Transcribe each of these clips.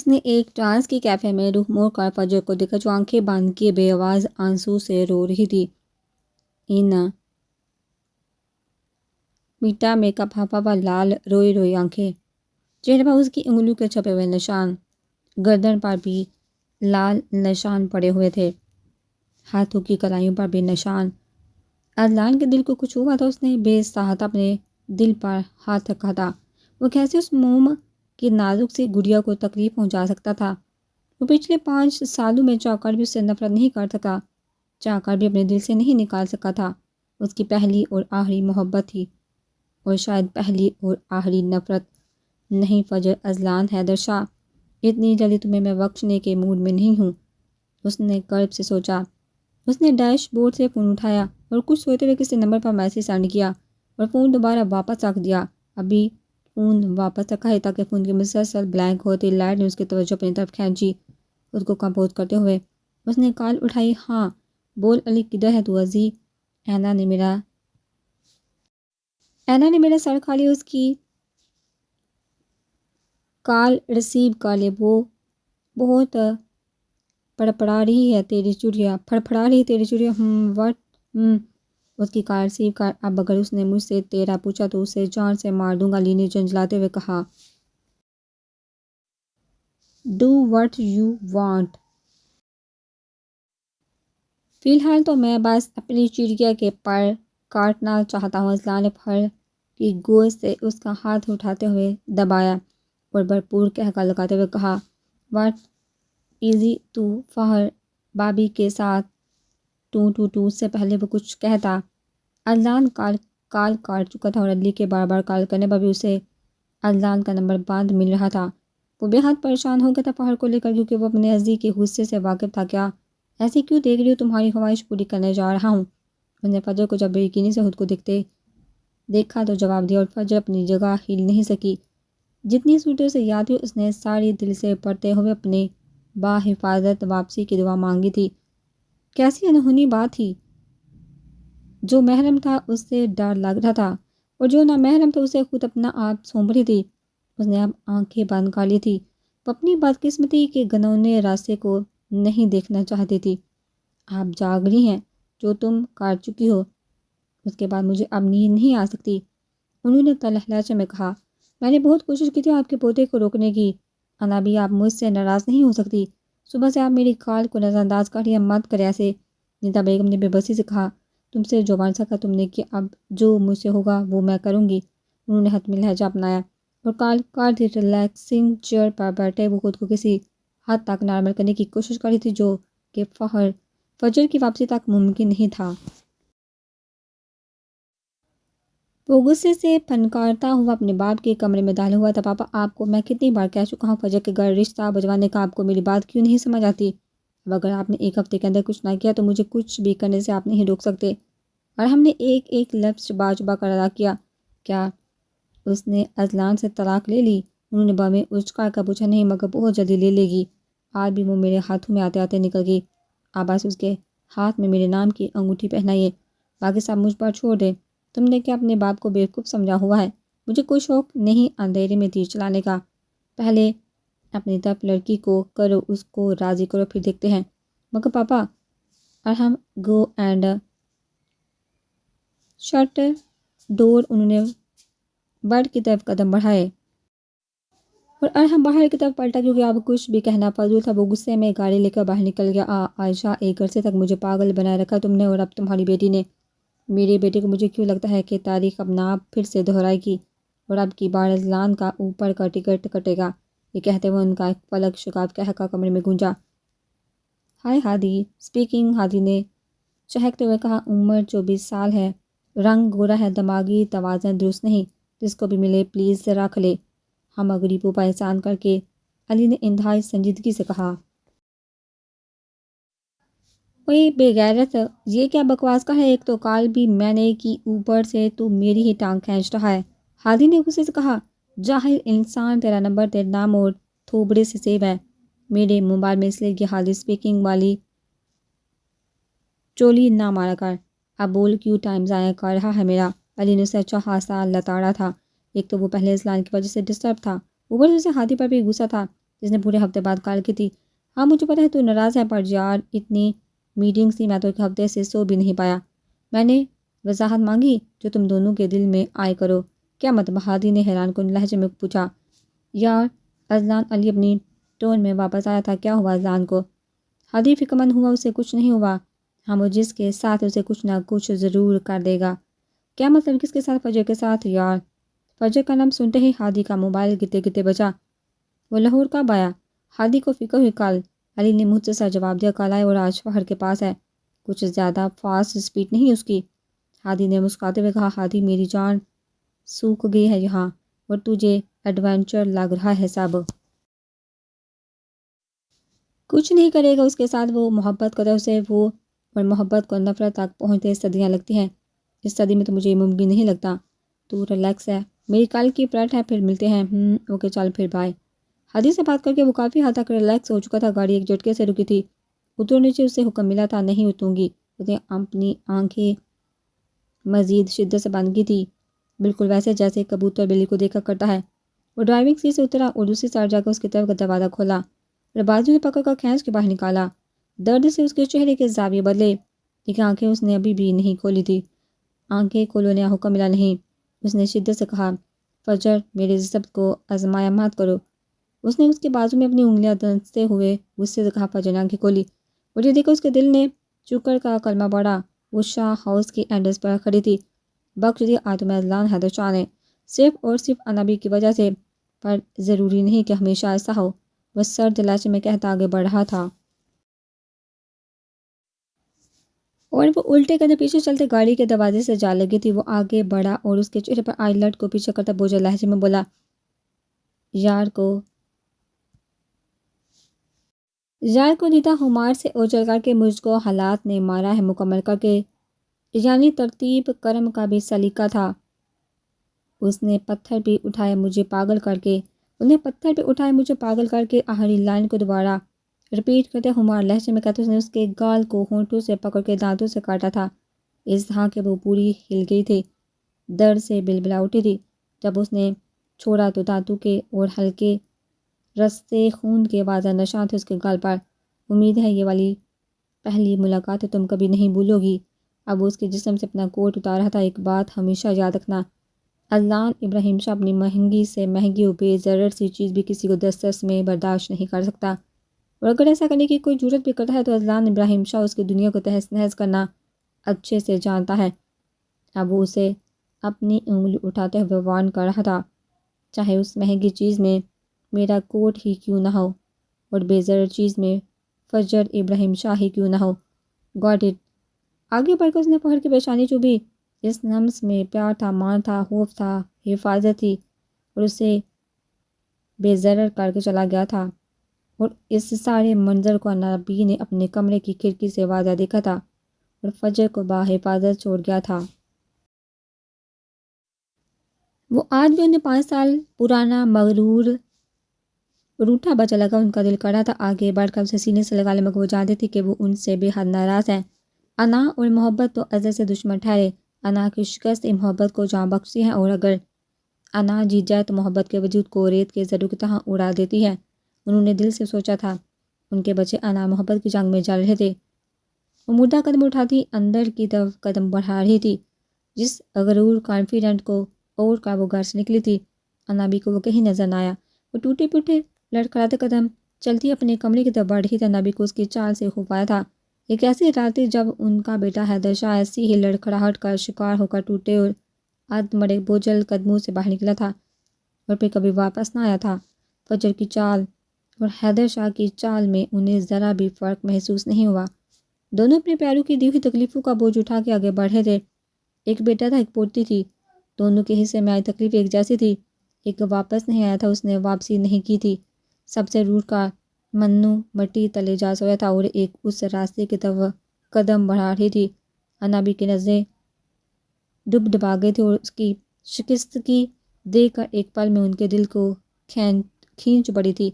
اس نے ایک ٹرانس کی کیفے میں رخ موڑ کر فجر کو دیکھا جو آنکھیں باندھ کے بے آواز آنسو سے رو رہی تھی۔ ان میٹا میک اپ ہفا و لال روئی روئی آنکھیں، چہرے پر اس کی انگلیوں کے چھپے ہوئے نشان، گردن پر بھی لال نشان پڑے ہوئے تھے، ہاتھوں کی کلائیوں پر بھی نشان۔ اذلان کے دل کو کچھ ہوا تھا، اس نے بے ساہت اپنے دل پر ہاتھ رکھا تھا۔ وہ کیسے اس موم کی نازک سی گڑیا کو تکلیف پہنچا سکتا تھا؟ وہ پچھلے 5 سالوں میں چاہ کر بھی اس سے نفرت نہیں کر سکا، چاہ کر بھی اپنے دل سے نہیں نکال سکا تھا۔ اس کی پہلی اور آخری محبت تھی، اور شاید پہلی اور آخری نفرت۔ نہیں فجر اذلان حیدر شاہ، اتنی جلدی تمہیں میں بخشنے کے موڈ میں نہیں ہوں، اس نے کرب سے سوچا۔ اس نے ڈیش بورڈ سے فون اٹھایا اور کچھ سوچتے ہوئے کسی نمبر پر میسیج سینڈ کیا اور فون دوبارہ واپس رکھ دیا۔ ابھی فون واپس رکھا ہے تاکہ فون کی مسلسل بلینک ہوتی لائٹ نے اس کی توجہ اپنی طرف کھینچی۔ خود کو کمپوز کرتے ہوئے اس نے کال اٹھائی۔ ہاں بول علی، کدھر ہے تو عزیز؟ اینا نے میرا سر کھا لیا۔ اس کی کال ریسیو کر لے۔ وہ بہت پڑپڑا رہی ہے تیری چڑیا، پھڑپڑا رہی تیری چڑیا۔ وٹ اس کی کال ریسیو کر، اب اگر اس نے مجھ سے تیرا پوچھا تو اسے جان سے مار دوں گا، علی نے جھنجھلاتے ہوئے کہا۔ Do what you want. فی الحال تو میں بس اپنی چڑیا کے پر کاٹنا چاہتا ہوں۔ اذلان نے پھر کی گوشت سے اس کا ہاتھ اٹھاتے ہوئے دبایا اور بھرپور قہقہ لگاتے ہوئے کہا۔ وٹ ایزی تو فہر بابی کے ساتھ ٹو سے پہلے وہ کچھ کہتا۔ اذلان کال کاٹ چکا تھا اور علی کے بار بار کال کرنے پر بھی اسے اذلان کا نمبر بند مل رہا تھا۔ وہ بے حد پریشان ہو گیا تھا فہر کو لے کر، کیونکہ وہ اپنے عزیز کے غصے سے واقف تھا۔ کیا ایسے کیوں دیکھ رہی ہو؟ تمہاری خواہش پوری کرنے جا رہا ہوں۔ اس نے فجر کو جب بے یقینی سے خود کو دیکھا تو جواب دیا، اور فجر اپنی جگہ ہل نہیں سکی۔ جتنی صورتیں اسے یاد ہوئی اس نے ساری دل سے پڑھتے ہوئے اپنے باحفاظت واپسی کی دعا مانگی تھی۔ کیسی انہونی بات تھی، جو محرم تھا اس سے ڈر لگ رہا تھا، اور جو نامحرم تھا اسے خود اپنا آپ سونپ رہی تھی۔ اس نے اب آنکھیں بند کر لی تھی، وہ اپنی بدقسمتی کے گھنونے راستے کو نہیں دیکھنا چاہتی تھی۔ آپ جاگ رہی ہیں، جو تم کر چکی ہو، اس کے بعد مجھے اب نیند نہیں آ سکتی، انہوں نے تلخ لہجے میں کہا۔ میں نے بہت کوشش کی تھی آپ کے پوتے کو روکنے کی، انا بھی آپ مجھ سے ناراض نہیں ہو سکتی۔ صبح سے آپ میری کال کو نظر انداز کر رہی ہیں، مت کرے ایسے، نیتا بیگم نے بے بسی سے کہا۔ تم سے جو بن سکا تم نے کیا، اب جو مجھ سے ہوگا وہ میں کروں گی، انہوں نے حتمی لہجہ اپنایا اور کال کاٹ دی۔ ریلیکسنگ چیئر پر بیٹھے وہ خود کو کسی حد تک نارمل کرنے کی کوشش کر رہی تھی، جو کہ فجر کی واپسی تک ممکن نہیں تھا۔ وہ غصے سے پھنکارتا ہوا اپنے باپ کے کمرے میں داخل ہوا تھا۔ پاپا، آپ کو میں کتنی بار کہہ چکا ہوں فجر کے گھر رشتہ بھجوانے کا، آپ کو میری بات کیوں نہیں سمجھ آتی؟ اب اگر آپ نے 1 ہفتے کے اندر کچھ نہ کیا تو مجھے کچھ بھی کرنے سے آپ نہیں روک سکتے۔ اور ہم نے ایک لفظ چبا چبا کر ادا کیا۔ کیا اس نے اذلان سے طلاق لے لی؟ انہوں نے بامیں اچکا کر پوچھا۔ نہیں، مگر بہت جلدی لے لے گی۔ آج بھی وہ میرے ہاتھوں میں آتے آتے نکل گئی۔ آپ بس اس کے ہاتھ میں میرے نام کی انگوٹھی پہنائیے، باقی سب مجھ پر چھوڑ دیں۔ تم نے کیا اپنے باپ کو بیوقوف سمجھا ہوا ہے؟ مجھے کوئی شوق نہیں اندھیرے میں تیر چلانے کا۔ پہلے اپنی طرف لڑکی کو کرو، اس کو راضی کرو، پھر دیکھتے ہیں۔ مگر پاپا، ارحم گو اینڈ شٹ ڈور۔ انہوں نے بیڈ کی طرف قدم بڑھائے اور ارحم باہر کی طرف پلٹا، کیونکہ اب کچھ بھی کہنا فضول تھا۔ وہ غصے میں گاڑی لے کر باہر نکل گیا۔ عائشہ، 1 عرصے تک مجھے پاگل بنائے رکھا تم نے، اور اب تمہاری بیٹی نے۔ میرے بیٹے کو مجھے کیوں لگتا ہے کہ تاریخ اب نہ پھر سے دہرائے گی، اور اب کی بار اذلان کا اوپر کا ٹکٹ کٹے گا۔ یہ کہتے ہوئے ان کا ایک فلک شکاف قہقہ کمرے میں گونجا۔ ہائے ہادی اسپیکنگ، ہادی نے چہکتے ہوئے کہا۔ عمر 24 سال ہے، رنگ گورا ہے، دماغی توازن درست نہیں، جس کو بھی ملے پلیز رکھ لے، ہم غریبوں پر احسان کر کے، علی نے انتہائی سنجیدگی سے کہا۔ اوئے بے غیرت، یہ کیا بکواس کا ہے؟ ایک تو کال بھی میں نے کی، اوپر سے تو میری ہی ٹانگ کھینچ رہا ہے، ہادی نے غصے سے کہا۔ جاہل انسان، تیرا نمبر تیرے نام اور تھوبڑے سے سیو ہے میرے موبائل میں، اس لیے کہ ہادی اسپیکنگ والی چولی نہ مارا کر، اب بول کیوں ٹائم ضائع کر رہا ہے میرا؟ علی نے اسے اچھا خاصا لتاڑا تھا۔ ایک تو وہ پہلے اذلان کی وجہ سے ڈسٹرب تھا، اوپر سے اسے ہادی پر بھی غصہ تھا۔ جس نے پورے ہفتے بعد کال کی تھی۔ ہاں مجھے پتہ ہے تو ناراض ہے، پر یار اتنی میٹنگ تھی، میں تو ایک ہفتے سے سو بھی نہیں پایا۔ میں نے وضاحت مانگی جو تم دونوں کے دل میں آئے کرو۔ کیا مطلب؟ ہادی نے حیران کن لہجے میں پوچھا۔ یار اذلان علی اپنی ٹون میں واپس آیا تھا۔ کیا ہوا اذلان کو؟ ہادی فکر مند ہوا۔ اسے کچھ نہیں ہوا، ہم وہ جس کے ساتھ اسے کچھ نہ کچھ ضرور کر دے گا۔ کیا مطلب؟ کس کے ساتھ؟ فجر کے ساتھ یار۔ فجر کا نام سنتے ہی ہادی کا موبائل گرتے گرتے بجا۔ وہ لاہور کب آیا؟ ہادی کو فکر ہوئی۔ کل۔ علی نے مختصر جواب دیا۔ کل آئے اور آج فہر کے پاس ہے۔ کچھ زیادہ فاسٹ سپیڈ نہیں اس کی؟ ہادی نے مسکراتے ہوئے کہا۔ ہادی میری جان سوکھ گئی ہے یہاں، اور تجھے ایڈونچر لگ رہا ہے سب۔ کچھ نہیں کرے گا اس کے ساتھ، وہ محبت کرے اسے، وہ اور محبت کو نفرت تک پہنچتے صدیاں لگتی ہیں۔ اس صدی میں تو مجھے ممکن نہیں لگتا۔ تو ریلیکس ہے، میری کل کی فلائٹ ہے، پھر ملتے ہیں۔ اوکے چل پھر بائے۔ ہادی سے بات کر کے وہ کافی حد تک ریلیکس ہو چکا تھا۔ گاڑی ایک جھٹکے سے رکی تھی۔ اترنے سے اسے حکم ملا تھا، نہیں اتروں گی۔ اس نے اپنی آنکھیں مزید شدت سے بند کی تھی، بالکل ویسے جیسے کبوتر بلی کو دیکھا کرتا ہے۔ وہ ڈرائیونگ سیٹ سے اترا اور دوسری سائڈ جا کر اس کی طرف کا دروازہ کھولا اور بازو سے پکڑ کر کھینچ کے باہر نکالا۔ درد سے اس کے چہرے کے زاویے بدلے، لیکن آنکھیں اس نے ابھی بھی نہیں کھولی تھی۔ آنکھیں کھولنے کا حکم ملا نہیں۔ اس نے شدت سے کہا، فجر میرے جسم کو آزمایا مت کرو۔ اس نے اس کے بازو میں اپنی انگلیاں دھنستے ہوئے غصے سے کہا۔ فجر نے آنکھیں کھولی اور یہ دیکھ کر اس کے دل نے شکر کا کلمہ پڑھا۔ وہ شاہ ہاؤس کی اینڈرس پر کھڑی تھی۔ بخش دی آتم اذلان حیدر شاہ نے، صرف اور صرف انابی کی وجہ سے، پر ضروری نہیں کہ ہمیشہ ایسا ہو۔ وہ سرد لہجے میں کہتا آگے بڑھ رہا تھا، اور وہ الٹے قدم پیچھے چلتے گاڑی کے دروازے سے جا لگی تھی۔ وہ آگے بڑھا اور اس کے چہرے پر آئی لٹ کو پیچھے کرتا بوجھل لہجے میں بولا، یار کو دیتا ہمار سے اوجل کر کے مجھ کو حالات نے مارا ہے مکمل کر کے، یعنی ترتیب کرم کا بھی سلیقہ تھا۔ اس نے پتھر بھی اٹھائے مجھے پاگل کر کے، آخری لائن کو دوبارہ رپیٹ کرتے ہمار لہجے میں کہتے اس نے اس کے گال کو ہونٹوں سے پکڑ کے دانتوں سے کاٹا تھا، اس طرح کہ وہ پوری ہل گئی تھی، درد سے بلبلا اٹھی تھی۔ جب اس نے چھوڑا تو دانتوں کے اور ہلکے رستے خون کے واضح نشان تھے اس کے گال پر۔ امید ہے یہ والی پہلی ملاقات ہے، تم کبھی نہیں بھولو گی۔ اب اس کے جسم سے اپنا کوٹ اتار رہا تھا۔ ایک بات ہمیشہ یاد رکھنا، اذلان ابراہیم شاہ اپنی مہنگی سے مہنگی اور بے ضرر سی چیز بھی کسی کو دسترس میں برداشت نہیں کر سکتا، اور اگر ایسا کرنے کی کوئی جرت بھی کرتا ہے تو اذلان ابراہیم شاہ اس کی دنیا کو تہس نہس کرنا اچھے سے جانتا ہے۔ اب وہ اسے اپنی انگلی اٹھاتے ہوئے وارن کر رہا تھا، چاہے اس مہنگی چیز میں میرا کوٹ ہی کیوں نہ ہو، اور بے ضرر چیز میں فجر ابراہیم شاہ ہی کیوں نہ ہو۔ Got it. آگے بڑھ کر اس نے فہر کی پیشانی چوبی۔ اس نمس میں پیار تھا، مان تھا، خوف تھا، حفاظت تھی، اور اسے بے ضرر کر کے چلا گیا تھا، اور اس سارے منظر کو انابی نے اپنے کمرے کی کھڑکی سے واضح دیکھا تھا، اور فجر کو باحفاظت چھوڑ گیا تھا۔ وہ آج بھی انہیں 5 سال پرانا مغرور روٹھا بچہ لگا۔ ان کا دل کر رہا تھا آگے بڑھ کر اسے سینے سے لگا لے، مگر وہ جانتے تھی کہ وہ ان سے بے حد ناراض ہے۔ انا اور محبت تو ازل سے دشمن ٹھہرے۔ انا کی شکست محبت کو جان بخشتی ہے، اور اگر انا جیت جائے تو محبت کے وجود کو ریت کے ذروں کی طرح اڑا دیتی ہے۔ انہوں نے دل سے سوچا تھا، ان کے بچے انا محبت کی جنگ میں جل رہے تھے۔ وہ مردہ قدم اٹھاتی اندر کی طرف قدم بڑھا رہی تھی، جس غرور کانفیڈنٹ کو اور کا وہ گھر سے نکلی تھی۔ انابی کو وہ کہیں نظر نہ آیا۔ وہ ٹوٹے پھوٹے لڑکھڑاتے قدم چلتی اپنے کمرے کی طرف بڑھ رہی تھی۔ انابی کو اس کی چال سے خوف آیا تھا۔ ایک ایسی رات تھی جب ان کا بیٹا حیدر شاہ ایسی ہی لڑکھڑاہٹ کا شکار ہو کر ٹوٹے اور آدھ بوجھل قدموں سے باہر نکلا تھا، اور پھر کبھی واپس نہ آیا تھا۔ فجر کی چال اور حیدر شاہ کی چال میں انہیں ذرا بھی فرق محسوس نہیں ہوا۔ دونوں اپنے پیاروں کی دی ہوئی تکلیفوں کا بوجھ اٹھا کے آگے بڑھے تھے۔ ایک بیٹا تھا، ایک پوتی تھی، دونوں کے حصے میں آئی تکلیف ایک جیسی تھی۔ ایک واپس نہیں آیا تھا، اس نے واپسی نہیں کی تھی۔ سب سے روٹ کا منو مٹی تلے جا سویا تھا، اور ایک اس راستے کی طرف قدم بڑھا رہی تھی۔ انابی کی نظریں ڈب ڈبا گئی تھی، اور اس کی شکستگی دیکھ کر ایک پل میں ان کے دل کو کھینچ پڑی تھی۔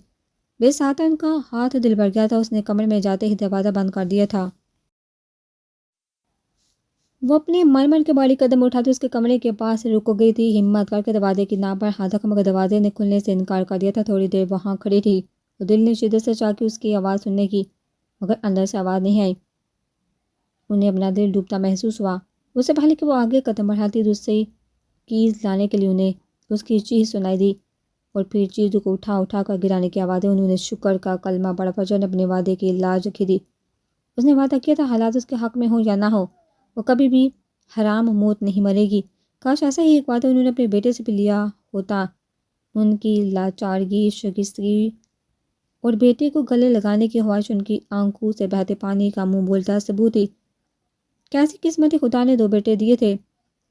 بے ساتھ ان کا ہاتھ دل بھر گیا تھا۔ اس نے کمرے میں جاتے ہی دروازہ بند کر دیا تھا۔ وہ اپنے مرمر کے بھاری قدم اٹھاتے اس کے کمرے کے پاس رک گئی تھی، ہمت کر کے دروازے کی ناپ پر ہاتھ رکھا، مگر دروازے نے کھلنے سے انکار کر دیا تھا۔ تھوڑی دیر وہاں کھڑی تھی وہ دل نے شدت سے چاہ کی اس کی آواز سننے کی، مگر اندر سے آواز نہیں آئی۔ انہیں اپنا دل ڈوبتا محسوس ہوا۔ اس سے پہلے کہ وہ آگے قدم بڑھاتی دوسری کیز لانے کے لیے انہیں اس کی چیخ سنائی دی، اور پھر چیزوں کو اٹھا اٹھا کر گرانے کی آوازیں۔ انہوں نے شکر کا کلمہ پڑھا، فجر نے اپنے وعدے کی لاج رکھی تھی۔ اس نے وعدہ کیا تھا حالات اس کے حق میں ہو یا نہ ہو، وہ کبھی بھی حرام موت نہیں مرے گی۔ کاش ایسا ہی ایک وعدہ انہوں نے اپنے بیٹے سے بھی لیا ہوتا۔ ان کی لاچارگی، شائستگی اور بیٹے کو گلے لگانے کی خواہش ان کی آنکھوں سے بہتے پانی کا منہ بولتا ثبوت تھی۔ کیسی قسمتی خدا نے دو بیٹے دیے تھے،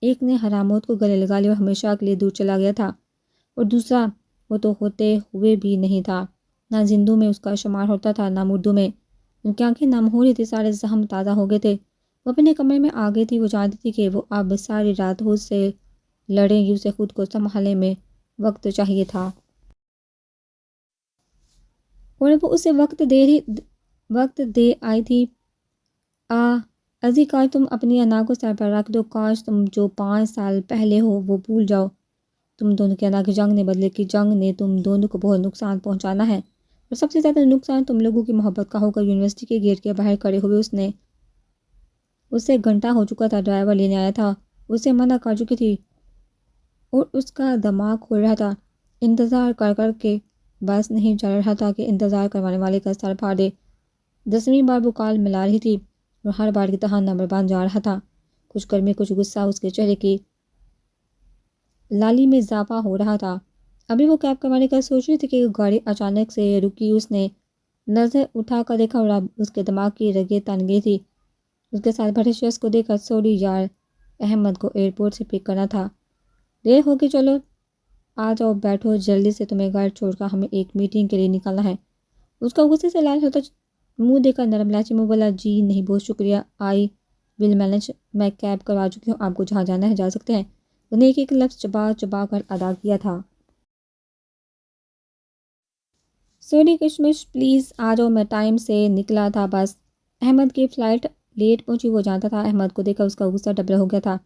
ایک نے حرام موت کو گلے لگا لیا اور ہمیشہ کے لیے دور چلا گیا تھا، اور دوسرا وہ تو ہوتے ہوئے بھی نہیں تھا۔ نہ زندوں میں اس کا شمار ہوتا تھا نہ مردوں میں۔ ان کی آنکھیں نم ہو رہی تھی، سارے زخم تازہ ہو گئے تھے۔ وہ اپنے کمرے میں آ گئی تھی۔ وہ جانتی تھی کہ وہ اب ساری رات اس سے لڑیں گی، اسے خود کو سنبھالنے میں وقت چاہیے تھا، اور وہ اسے وقت دے آئی تھی۔ ازی کاش تم اپنی انا کو سر پر رکھ دو، کاش تم جو 5 سال پہلے ہو وہ بھول جاؤ۔ تم دونوں کی انا کی جنگ نے، بدلے کی جنگ نے تم دونوں کو بہت نقصان پہنچانا ہے، اور سب سے زیادہ نقصان تم لوگوں کی محبت کا ہوگا۔ یونیورسٹی کے گیٹ کے باہر کھڑے ہوئے اسے گھنٹہ ہو چکا تھا، ڈرائیور لینے آیا تھا، اسے منع کر چکی تھی، اور اس کا دماغ کھل رہا تھا۔ انتظار کر کر کے بس نہیں چل رہا تھا کہ انتظار کروانے والے کا سر پھاڑ دے۔ 10ویں بار وہ کال ملا رہی تھی، اور ہر بار کی طرح نمبر بند جا رہا تھا۔ کچھ گرمی کچھ غصہ اس کے چہرے کی لالی میں اضافہ ہو رہا تھا۔ ابھی وہ کیب کروانے کا سوچ رہی تھی کہ گاڑی اچانک سے رکی۔ اس نے نظر اٹھا کر دیکھا، اور اب اس کے دماغ کی رگیں تن گئی تھی۔ اس کے ساتھ بڑے شخص کو دیکھ کر سوری یار، احمد کو ایئرپورٹ سے پک کرنا تھا، دیر ہوگی، چلو آ جاؤ بیٹھو جلدی سے، تمہیں گھر چھوڑ کر ہمیں ایک میٹنگ کے لیے نکلنا ہے۔ اس کا غصے سے لال ہوتا منہ دے کر نرم لہجے میں بولا، جی نہیں بہت شکریہ، آئی ول مینج، میں کیب کروا چکی ہوں، آپ کو جہاں جانا ہے جا سکتے ہیں۔ انہوں نے ایک ایک لفظ چبا چبا کر ادا کیا تھا۔ سوری کشمش، پلیز آ جاؤ، میں ٹائم سے نکلا تھا، بس احمد کی فلائٹ لیٹ پہنچی۔ وہ جانتا تھا احمد کو دیکھ کر اس کا غصہ ڈبل ہو گیا تھا۔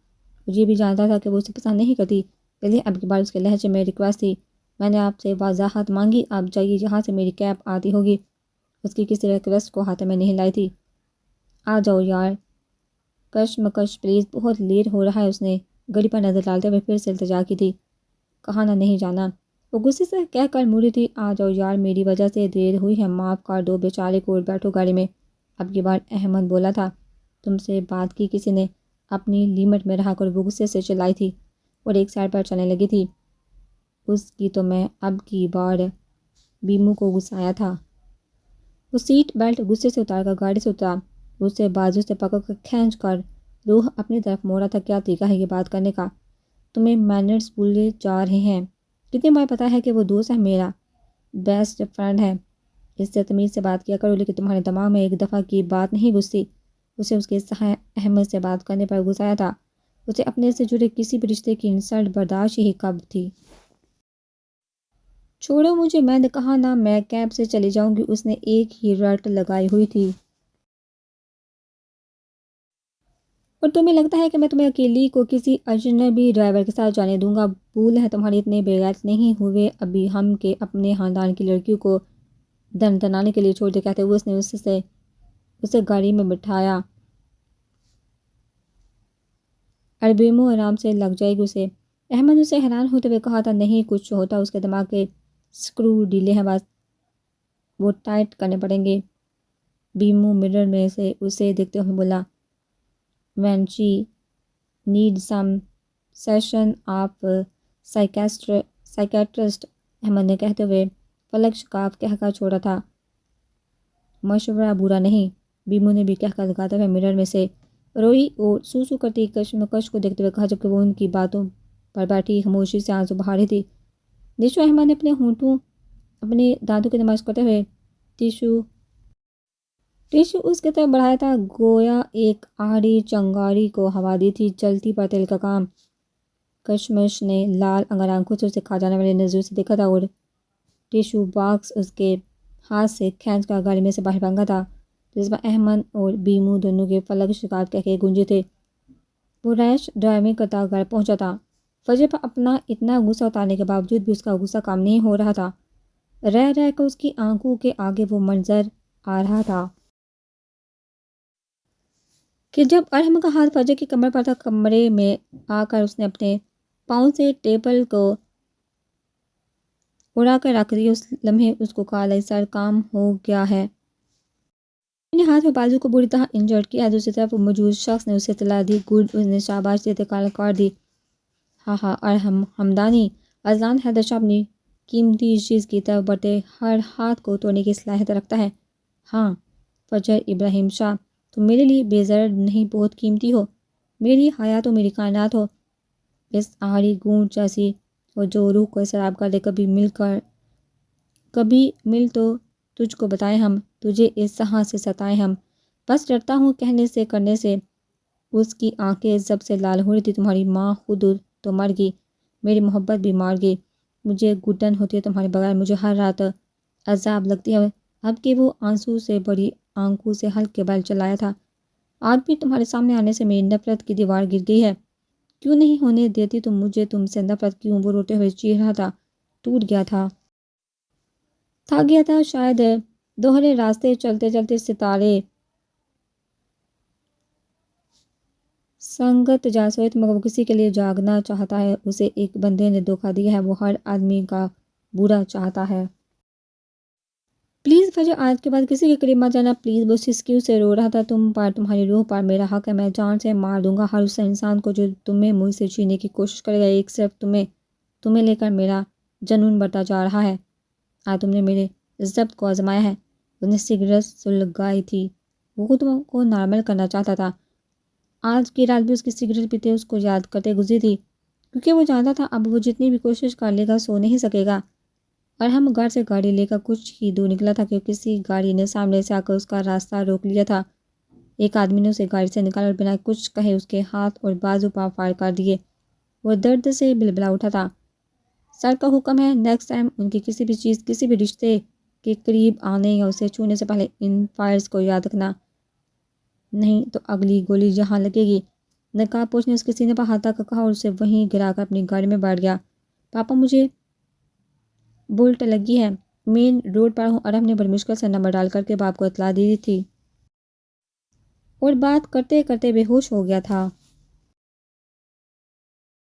وہ یہ بھی جانتا تھا کہ وہ اسے پسند نہیں کرتی، پہلے اب کی بار اس کے لہجے میں ریکویسٹ تھی، میں نے آپ سے وضاحت مانگی، آپ جائیے، جہاں سے میری کیب آتی ہوگی۔ اس کی کسی ریکویسٹ کو ہاتھ میں نہیں لائی تھی۔ آ جاؤ یار، کشمکش پلیز، بہت لیٹ ہو رہا ہے۔ اس نے گھڑی پر نظر ڈالتے ہوئے پھر سے التجا کی تھی، کہاں نہ نہیں جانا۔ وہ غصے سے کہہ کر مڑی تھی، آ جاؤ یار، میری وجہ سے دیر ہوئی ہے، معاف کر دو بیچارے کو، اور بیٹھو گاڑی میں۔ اب کی بار احمد بولا تھا، تم سے بات کی کسی نے؟ اپنی لیمٹ میں رہا کر وہ غصے سے چلائی تھی، اور ایک سائڈ پر چلنے لگی تھی۔ اس کی تو میں اب کی بار بیمو کو غصایا تھا۔ وہ سیٹ بیلٹ غصے سے اتار کر گاڑی سے اترا، اسے بازو سے پکڑ کر کھینچ کر روح اپنی طرف موڑا تھا۔ کیا طریقہ ہے یہ بات کرنے کا؟ تمہیں مینرز بھولے جا رہے ہیں۔ کتنی بار پتا ہے کہ وہ دوست ہے، میرا بیسٹ فرینڈ ہے، اس سے تمیز سے بات کیا کرو، لیکن تمہارے دماغ میں ایک دفعہ کی بات نہیں گھستی۔ اسے اس کے احمد سے بات کرنے پر غصہ آیا تھا۔ اسے اپنے سے جڑے کسی بھی رشتے کی انسلٹ برداشت ہی کب تھی۔ چھوڑو مجھے، میں نے کہا نا میں کیب سے چلی جاؤں گی۔ اس نے ایک ہی رٹ لگائی ہوئی تھی۔ اور تمہیں لگتا ہے کہ میں تمہیں اکیلی کو کسی اجنبی ڈرائیور کے ساتھ جانے دوں گا؟ بھول ہے تمہاری، اتنے بے غیرت نہیں ہوئے ابھی ہم کہ اپنے خاندان کی لڑکیوں کو دنانے کے لیے چھوڑ دے۔ کہتے ہوئے اس نے اسے گاڑی میں بٹھایا۔ بیمو آرام سے لگ جائے گی اسے۔ احمد اسے حیران ہوتے ہوئے کہا تھا، نہیں کچھ ہوتا، اس کے دماغ کے سکرو ڈھیلے ہیں، بس وہ ٹائٹ کرنے پڑیں گے۔ بیمو مرر میں سے اسے دیکھتے ہوئے بولا، when she needs some session of psychiatrist، Ahmad نے کہتے ہوئے فلک شکاف کہہ کر چھوڑا تھا۔ مشورہ برا نہیں، بیمو نے بھی کہہ کر لگاتے ہوئے مرر میں سے روئی اور سو کرتی کشمکش کو دیکھتے ہوئے کہا، جبکہ وہ ان کی باتوں پر بیٹھی خاموشی سے آنسو بہا رہی تھی۔ ٹیشو، احمد نے اپنے ہونٹوں اپنے دانتوں کی نمائش کرتے ہوئے ٹیشو اس کے طرف بڑھایا تھا، گویا ایک آڑی چنگاری کو ہوا دی تھی۔ چلتی پر تیل کا کام۔ کشمش نے لال انگر آنکھوں سے اسے کھا جانے والے نظروں سے دیکھا تھا، اور ٹیشو باکس اس کے ہاتھ سے کھینچ کر گاڑی میں سے باہر پھینکا تھا، جس پر احمد اور بیمو دونوں کے فلک شکار کہہ کے گونجے تھے۔ وہ ریش ڈرائیونگ کرتا گھر پہنچا تھا۔ فجر پر اپنا اتنا غصہ اتارنے کے باوجود بھی اس کا غصہ کم نہیں ہو رہا تھا۔ رہ رہ کر اس کی آنکھوں کے آگے وہ منظر آ رہا تھا کہ جب ارحم کا ہاتھ فجر کی کمر پر تھا، کمرے میں آ کر اس نے اپنے پاؤں سے ٹیبل کو اڑا کر رکھ دی۔ اس لمحے اس کو کالا سر کام ہو گیا ہے۔ اپنے ہاتھ میں بازو کو بری طرح انجرڈ کیا۔ دوسری طرف موجود شخص نے اسے اطلاع دی۔ گڈ، اس نے شاباش دیتے کال کر دی۔ ہاں ہاں، ارحم حمدانی اذان حیدر شاہ اپنی قیمتی چیز کی طرف بڑھتے ہر ہاتھ کو توڑنے کی صلاحیت رکھتا ہے۔ ہاں فجر ابراہیم شاہ، تم میرے لیے بے زر نہیں، بہت قیمتی ہو، میری حیات و میری کائنات ہو، اس آہری گونج جیسی اور جو روح کو سراب کر دے۔ کبھی مل تو تجھ کو بتائیں ہم، تجھے اس طرح سے ستائیں ہم، بس ڈرتا ہوں کہنے سے کرنے سے۔ اس کی آنکھیں زب سے لال ہو رہی تھی۔ تمہاری ماں خود تو مر گئی، میری محبت بھی مار گئی، مجھے گھٹن ہوتی ہے تمہارے بغیر، مجھے ہر رات عذاب لگتی ہے۔ اب کہ وہ آنسو سے بڑی آنکھوں سے ہلکے بل چلایا تھا، آج بھی تمہارے سامنے آنے سے میری نفرت کی دیوار گر گئی ہے۔ کیوں نہیں ہونے دیتی تم مجھے تم سے نفرت کیوں؟ وہ روتے ہوئے چیخ رہا تھا، ٹوٹ گیا تھا، تھک گیا تھا شاید، دوہرے راستے چلتے چلتے ستارے سنگت جا سوئے، مگر وہ کسی کے لیے جاگنا چاہتا ہے۔ اسے ایک بندے نے دھوکہ دیا ہے، وہ ہر آدمی کا برا چاہتا ہے۔ پلیز فجر، آج کے بعد کسی کے قریب مت جانا، پلیز۔ وہ سسکیوں سے رو رہا تھا، تم پر، تمہاری روح پر میرا حق ہے، میں جان سے مار دوں گا ہر اس انسان کو جو تمہیں مجھ سے چھیننے کی کوشش کرے گا، ایک صرف تمہیں لے کر میرا جنون بڑھتا جا رہا ہے۔ آج تم نے میرے ضبط کو آزمایا ہے۔ اس نے سگریٹ سلگائی تھی، وہ خود کو نارمل کرنا چاہتا تھا۔ آج کی رات بھی اس کی سگریٹ پیتے اس کو یاد کرتے گزری تھی، کیونکہ وہ جانتا تھا اب وہ جتنی بھی کوشش کر لے گا سو نہیں سکے گا۔ اور ہم گھر سے گاڑی لے کر کچھ ہی دور نکلا تھا کہ کسی گاڑی نے سامنے سے آ کر اس کا راستہ روک لیا تھا۔ ایک آدمی نے اسے گاڑی سے نکالا اور بنا کچھ کہے اس کے ہاتھ اور بازو پر فائر کر دیے۔ وہ درد سے بلبلا اٹھا تھا۔ سر کا حکم ہے، نیکسٹ ٹائم ان کی کسی بھی چیز، کسی بھی رشتے کے قریب آنے یا اسے چھونے سے پہلے ان فائرز کو یاد رکھنا، نہیں تو اگلی گولی جہاں لگے گی۔ نقاب پوش نے اس کے سینے پر ہاتھ رکھ کہا اور اسے وہیں گرا کر اپنی گاڑی میں بیٹھ گیا۔ پاپا مجھے بولٹ لگی ہے، مین روڈ پر ہوں۔ ارحم نے بڑی مشکل سے نمبر ڈال کر کے باپ کو اطلاع دی تھی اور بات کرتے کرتے بے ہوش ہو گیا تھا۔